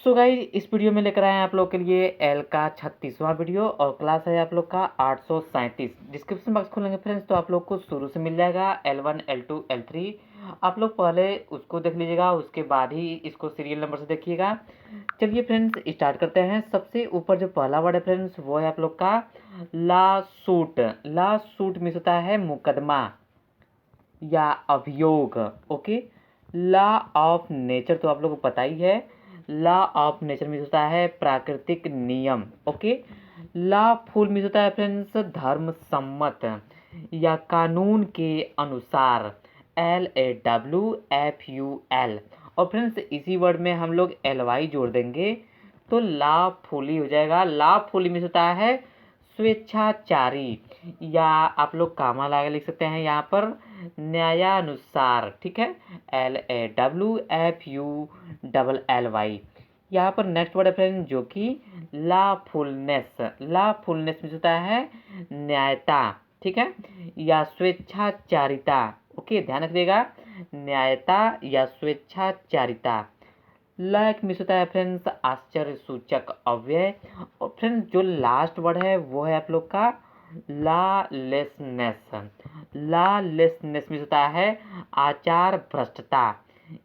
So guys इस video में लेकर आए हैं आप लोग के लिए एल का 36वां वीडियो और क्लास है आप लोग का 837। डिस्क्रिप्शन बॉक्स खोलेंगे फ्रेंड्स तो आप लोग को शुरू से मिल जाएगा L1 L2 L3। आप लोग पहले उसको देख लीजिएगा, उसके बाद ही इसको सीरियल नंबर से देखिएगा। चलिए फ्रेंड्स स्टार्ट करते हैं। सबसे ऊपर जो पहला वर्ड है फ्रेंड्स वो है आप लोग का ला सूट। ला सूट मीन्स होता है मुकदमा या अभियोग। ओके, लॉ ऑफ नेचर तो आप लोगों को पता ही है। लॉ ऑफ नेचर मीन्स होता है प्राकृतिक नियम। ओके, लॉफुल मीन्स होता है फ्रेंड्स धर्म सम्मत या कानून के अनुसार। LAWFUL। और फ्रेंड्स इसी वर्ड में हम लोग LY जोड़ देंगे तो लॉफुली हो जाएगा। लॉफुली मीन्स होता है स्वेच्छाचारी या आप लोग कामा लगा लिख सकते हैं यहाँ पर न्यायानुसार। ठीक है, LAWFULLY। यहाँ पर नेक्स्ट वर्ड है फ्रेंड जो कि लाफुलनेस। लाफुलनेस में होता है न्यायता। ठीक है, या स्वेच्छाचारिता। ओके, ध्यान रखिएगा, न्यायता या स्वेच्छाचारिता। लाइक मिस होता है फ्रेंड्स आश्चर्य सूचक अव्यय। और फ्रेंड्स जो लास्ट वर्ड है वो है आप लोग का लॉलेसनेस। लॉलेसनेस मिस होता है आचार भ्रष्टता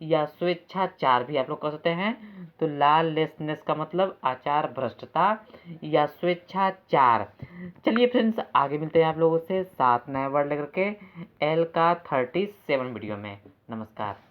या स्वेच्छाचार भी आप लोग कह सकते हैं। तो लॉलेसनेस का मतलब आचार भ्रष्टता या स्वेच्छाचार। चलिए फ्रेंड्स आगे मिलते हैं आप लोगों से 7 नए वर्ड लेकर के एल का 37 वीडियो में। नमस्कार।